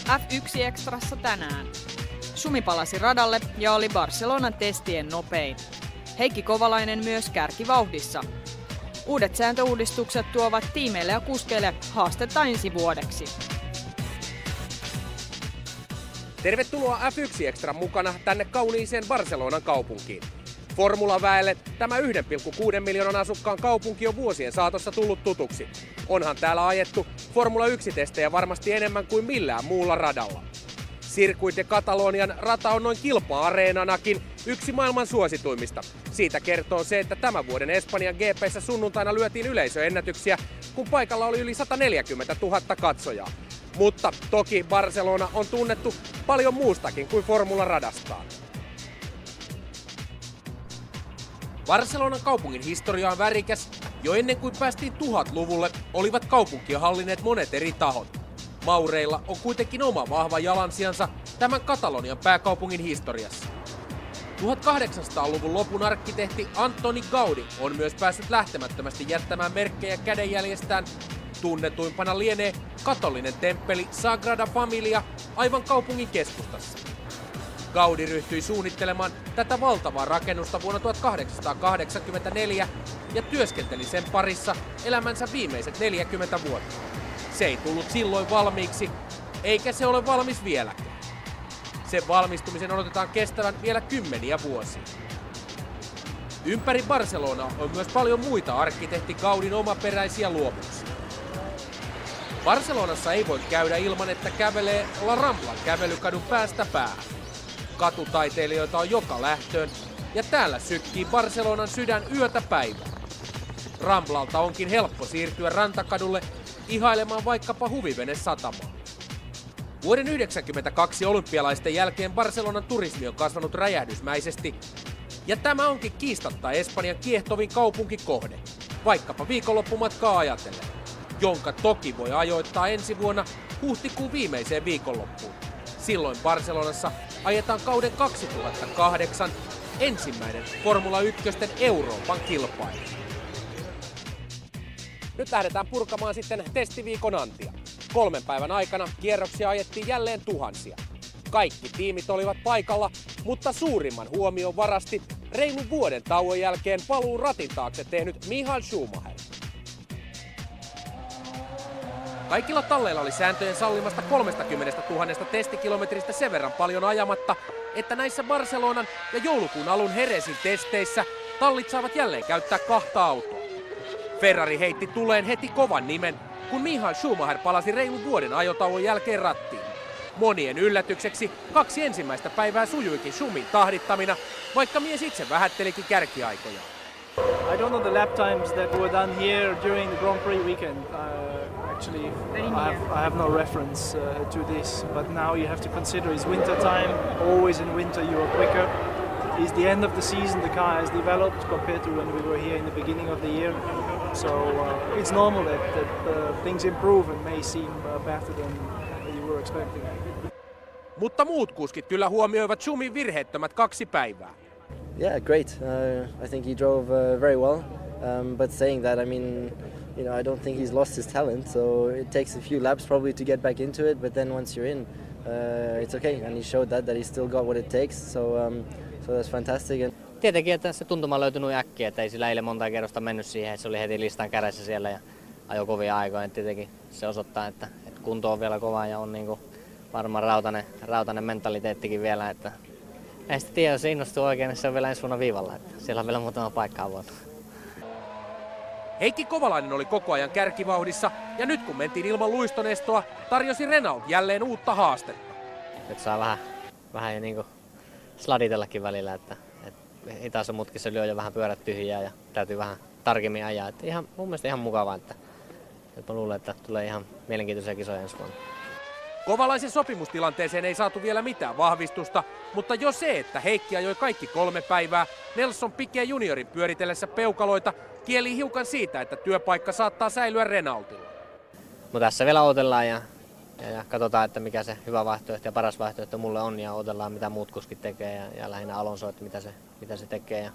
F1 Extrassa tänään. Schumi palasi radalle ja oli Barcelonan testien nopein. Heikki Kovalainen myös kärkivauhdissa. Uudet sääntöuudistukset tuovat tiimeille ja kuskeille haastetta ensi vuodeksi. Tervetuloa F1 Extran mukana tänne kauniiseen Barcelonan kaupunkiin. Formulaväelle tämä 1,6 miljoonan asukkaan kaupunki on vuosien saatossa tullut tutuksi. Onhan täällä ajettu Formula 1-testejä varmasti enemmän kuin millään muulla radalla. Circuit de Catalonian rata on noin kilpa-areenanakin yksi maailman suosituimmista. Siitä kertoo se, että tämän vuoden Espanjan GP:ssä sunnuntaina lyötiin yleisöennätyksiä, kun paikalla oli yli 140 000 katsojaa. Mutta toki Barcelona on tunnettu paljon muustakin kuin Formula-radastaan. Barcelonan kaupungin historia on värikäs. Jo ennen kuin päästiin 1000-luvulle, olivat kaupunkia hallinneet monet eri tahot. Maureilla on kuitenkin oma vahva jalansijansa tämän Katalonian pääkaupungin historiassa. 1800-luvun lopun arkkitehti Antoni Gaudi on myös päässyt lähtemättömästi jättämään merkkejä kädenjäljestään. Tunnetuimpana lienee katolinen temppeli Sagrada Familia aivan kaupungin keskustassa. Gaudi ryhtyi suunnittelemaan tätä valtavaa rakennusta vuonna 1884 ja työskenteli sen parissa elämänsä viimeiset 40 vuotta. Se ei tullut silloin valmiiksi, eikä se ole valmis vieläkään. Sen valmistumisen odotetaan kestävän vielä kymmeniä vuosia. Ympäri Barcelonaa on myös paljon muita arkkitehti Gaudin omaperäisiä luomuksia. Barcelonassa ei voi käydä ilman, että kävelee La Ramblan kävelykadun päästä päähän. Katutaiteilijoita on joka lähtöön ja täällä sykkii Barcelonan sydän yötä päivää. Ramblalta onkin helppo siirtyä rantakadulle ihailemaan vaikkapa huvivenesatamaa. Vuoden 1992 olympialaisten jälkeen Barcelonan turismi on kasvanut räjähdysmäisesti ja tämä onkin kiistatta Espanjan kiehtovin kaupunkikohde, vaikkapa viikonloppumatkaa ajatellen, jonka toki voi ajoittaa ensi vuonna huhtikuun viimeiseen viikonloppuun. Silloin Barcelonassa ajetaan kauden 2008 ensimmäinen Formula 1 Euroopan kilpailu. Nyt lähdetään purkamaan sitten testiviikon antia. 3 päivän aikana kierroksia ajettiin jälleen tuhansia. Kaikki tiimit olivat paikalla, mutta suurimman huomion varasti reilun vuoden tauon jälkeen paluun ratin taakse tehnyt Michael Schumacher. Kaikilla talleilla oli sääntöjen sallimasta 30 000 testikilometristä sen verran paljon ajamatta, että näissä Barcelonan ja joulukuun alun Jerezin testeissä tallit saavat jälleen käyttää 2 autoa. Ferrari heitti tuleen heti kovan nimen, kun Michael Schumacher palasi reilun vuoden ajotauon jälkeen rattiin. Monien yllätykseksi 2 ensimmäistä päivää sujuikin Schumin tahdittamina, vaikka mies itse vähättelikin kärkiaikoja. I don't know the lap times that were done here during the Grand Prix weekend. Actually, I have no reference to this, but now you have to consider it's winter time. Always in winter you are quicker. It's the end of the season, the car has developed compared to when we were here in the beginning of the year. So it's normal that things improve and may seem better than you were expecting. Mutta muut kuskit kyllä huomioivat Schumin virheettömät 2 päivää. Yeah, great. I think he drove very well. But saying that, I mean, I don't think he's lost his talent. So it takes a few laps probably to get back into it. But then once you're in, it's okay. And he showed that he still got what it takes. So that's fantastic. Tietenkin, että se tuntuma löytyi noin äkkiä, että ei sillä eilen monta kerrosta mennyt siihen, että se oli heti listan kädessä siellä ja ajoi kovia aikoja. Tietenkin se osoittaa, että kunto on vielä kova ja on niinku varmaan rautainen mentaliteettikin vielä. Että ei sitten tiedä, jos se innostuu oikein, niin se on vielä ensi vuonna viivalla. Että siellä on vielä muutama paikka avoinna. Heikki Kovalainen oli koko ajan kärkivauhdissa ja nyt kun mentiin ilman luistonestoa, tarjosi Renault jälleen uutta haastetta. Nyt saa vähän jo niinku sladitellakin välillä, että hitaassa mutkissa lyö jo vähän pyörät tyhjää ja täytyy vähän tarkemmin ajaa. Että mun mielestä ihan mukavaa, että mä luulen, että tulee ihan mielenkiintoisia kisoja ensi vuonna. Kovalaisen sopimustilanteeseen ei saatu vielä mitään vahvistusta, mutta jo se, että Heikki ajoi kaikki 3 päivää Nelson Piquet juniorin pyöritellessä peukaloita, kieli hiukan siitä, että työpaikka saattaa säilyä Renaultilla. Mutta tässä vielä odotellaan ja katsotaan, että mikä se hyvä vaihtoehto ja paras vaihtoehto mulle on ja odotellaan mitä muut kuskit tekee ja lähinnä Alonso, että mitä se tekee.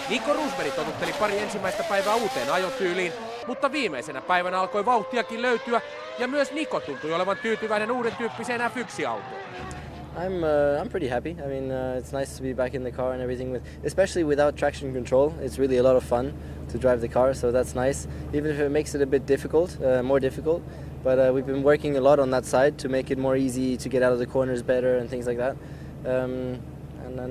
Nico Rosberg totutteli pari ensimmäistä päivää uuteen ajotyyliin Mutta viimeisenä päivänä alkoi vauhtiakin löytyä ja myös Niko tuntui olevan tyytyväinen uuden tyyppiseen F1-autoon. I'm pretty happy. I mean, it's nice to be back in the car and everything, especially without traction control. It's really a lot of fun to drive the car, so that's nice. Even if it makes it a bit difficult, more difficult. But we've been working a lot on that side to make it more easy to get out of the corners better and things like that. And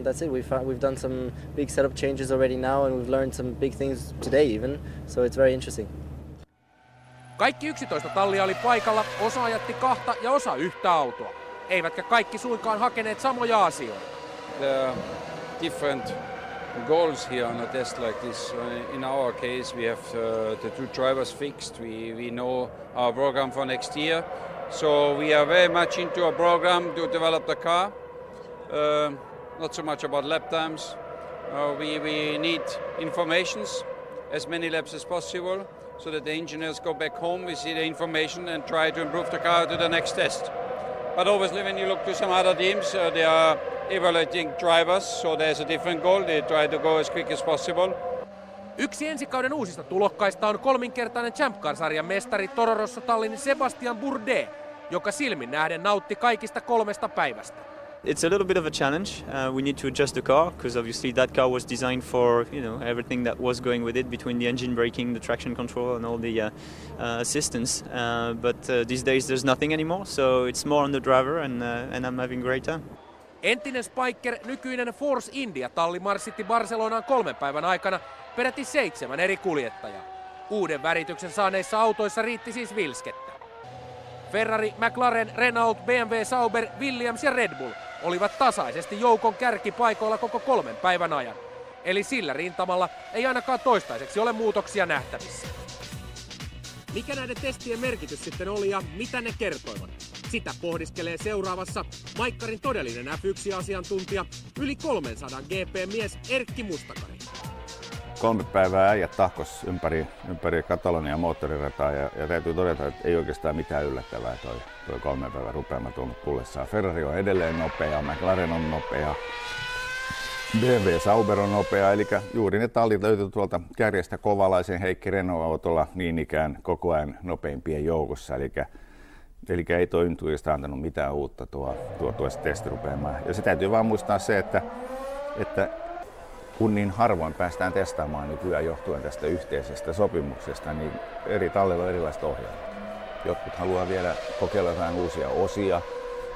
that's it. We've done some big setup changes already now, and we've learned some big things today even. So it's very interesting. Kaikki 11 tallia oli paikalla, osa ajatti kahta ja osa yhtä autoa. Eivätkä kaikki suinkaan hakeneet samoja asioita. There are different goals here on a test like this. In our case, we have the two drivers fixed. We know our program for next year. So we are very much into a program to develop the car. Not so much about lap times. We need informations, as many laps as possible, so that the engineers go back home, we see the information and try to improve the car to the next test. But obviously when you look to some other teams, they are evaluating drivers, so there's a different goal. They try to go as quick as possible. Yksi ensi kauden uusista tulokkaista on kolminkertainen Champ Car-sarjan mestari Toro Rosso Tallinn Sebastian Bourdais, joka silmin nähden nautti kaikista 3 päivästä. It's a little bit of a challenge. We need to adjust the car because obviously that car was designed for everything that was going with it, between the engine braking, the traction control, and all the assistance. But these days there's nothing anymore, so it's more on the driver, and I'm having a great time. Entinen Spiker, nykyinen Force India-talli marssitti Barcelonaan 3 päivän aikana peräti 7 eri kuljettajaa. Uuden värityksen saaneissa autoissa riitti siis vilskettä. Ferrari, McLaren, Renault, BMW, Sauber, Williams ja Red Bull olivat tasaisesti joukon kärkipaikoilla koko 3 päivän ajan. Eli sillä rintamalla ei ainakaan toistaiseksi ole muutoksia nähtävissä. Mikä näiden testien merkitys sitten oli ja mitä ne kertoivat? Sitä pohdiskelee seuraavassa Maikkarin todellinen F1-asiantuntija, yli 300 GP-mies Erkki Mustakari. 3 päivää äijät tahkos ympäri Katalonia moottorirataa ja täytyy todeta, että ei oikeastaan mitään yllättävää toi 3 päivän rupeama tuonut tullessaan. Ferrari on edelleen nopea, McLaren on nopea, BMW Sauber on nopea, eli juuri ne tallit löytyy tuolta kärjestä Kovalaisen Heikki Renault-autolla niin ikään koko ajan nopeimpien joukossa, eli ei tuo Intuista antanut mitään uutta tuo testirupeamaan. Ja se täytyy vaan muistaa se, että kun niin harvoin päästään testaamaan nykyään johtuen tästä yhteisestä sopimuksesta, niin eri tallilla on erilaiset ohjelmat. Jotkut haluaa vielä kokeilla jotain uusia osia,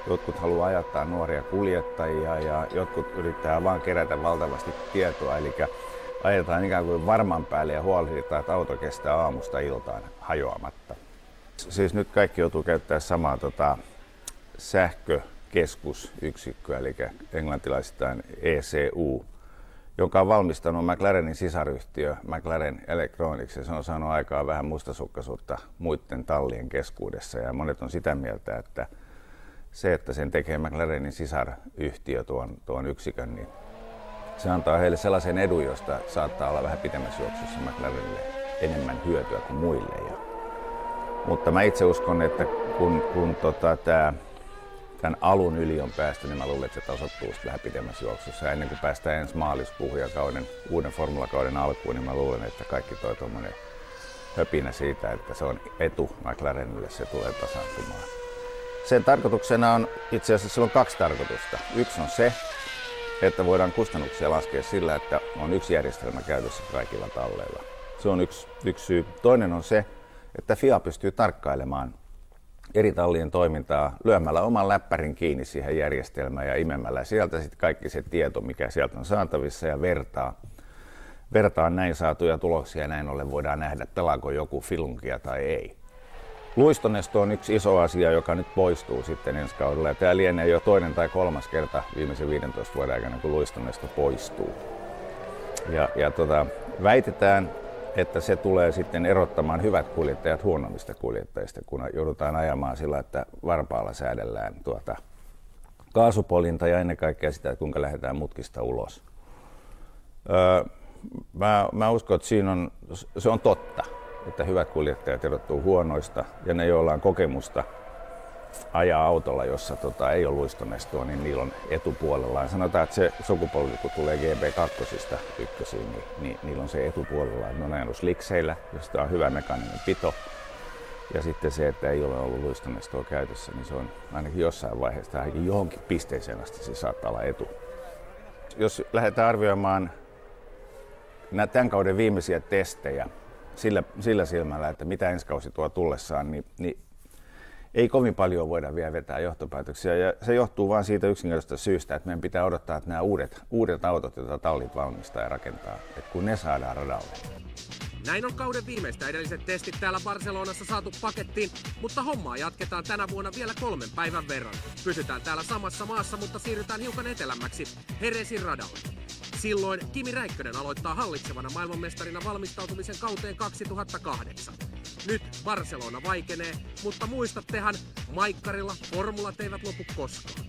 jotkut haluaa ajattaa nuoria kuljettajia ja jotkut yrittää vaan kerätä valtavasti tietoa, eli ajetaan ikään kuin varman päälle ja huolehditaan, että auto kestää aamusta iltaan hajoamatta. Siis nyt kaikki joutuu käyttämään samaa sähkökeskusyksikköä, eli englantilaisittain ECU, joka on valmistanut McLarenin sisaryhtiö McLaren Electronics, ja se on saanut aikaa vähän mustasukkaisuutta muiden tallien keskuudessa, ja monet on sitä mieltä, että se, että sen tekee McLarenin sisaryhtiö tuon yksikön, niin se antaa heille sellaisen edun, josta saattaa olla vähän pitemmässä juoksussa McLarenille enemmän hyötyä kuin muille. Mutta mä itse uskon, että kun tämän alun yli on päästy, niin mä luulen, että se tasoittuu vähän pidemmässä juoksussa. Ja ennen kuin päästään ensi maaliskuuhun ja uuden formulakauden alkuun, niin mä luulen, että kaikki toi tuommoinen höpinä siitä, että se on etu McLarenille, se tulee tasaantumaan. Sen tarkoituksena on itse asiassa sillä on 2 tarkoitusta. Yksi on se, että voidaan kustannuksia laskea sillä, että on yksi järjestelmä käytössä kaikilla talleilla. Se on yksi syy. Toinen on se, että FIA pystyy tarkkailemaan eri tallien toimintaa lyömällä oman läppärin kiinni siihen järjestelmään ja imemällä sieltä sitten kaikki se tieto, mikä sieltä on saatavissa, ja vertaa näin saatuja tuloksia, ja näin ollen voidaan nähdä, pelaako joku filunkia tai ei. Luistonesto on yksi iso asia, joka nyt poistuu sitten ensi kaudella, ja tämä lienee jo 2. tai 3. kerta viimeisen 15 vuoden aikana, kun luistonesto poistuu. Väitetään, että se tulee sitten erottamaan hyvät kuljettajat huonommista kuljettajista, kun joudutaan ajamaan sillä, että varpaalla säädellään kaasupolinta ja ennen kaikkea sitä, että kuinka lähdetään mutkista ulos. Mä uskon, että se on totta, että hyvät kuljettajat erottuu huonoista, ja ne, joilla on kokemusta ajaa autolla, jossa ei ole luistonestoa, niin niillä on etupuolellaan. Sanotaan, että se sukupolvi, kun tulee GB2 ykkösiin, niin niillä on se etupuolellaan. Ne on ajanut slikseillä, josta on hyvä mekaaninen pito. Ja sitten se, että ei ole ollut luistonestoa käytössä, niin se on ainakin jossain vaiheessa tai johonkin pisteeseen asti se saattaa olla etu. Jos lähdetään arvioimaan tämän kauden viimeisiä testejä sillä silmällä, että mitä ensi kausi tuo tullessaan, niin ei kovin paljon voida vielä vetää johtopäätöksiä. Ja se johtuu vain siitä yksinkertaisesta syystä, että meidän pitää odottaa, että nämä uudet autot, joita tallit valmistaa ja rakentaa, että kun ne saadaan radalle. Näin on kauden viimeistä edelliset testit täällä Barcelonassa saatu pakettiin, mutta hommaa jatketaan tänä vuonna vielä 3 päivän verran. Pysytään täällä samassa maassa, mutta siirrytään hiukan etelämmäksi Jerezin radalle. Silloin Kimi Räikkönen aloittaa hallitsevana maailmanmestarina valmistautumisen kauteen 2008. Nyt Barcelona vaikenee, mutta muistattehan, maikkarilla formulat eivät lopu koskaan.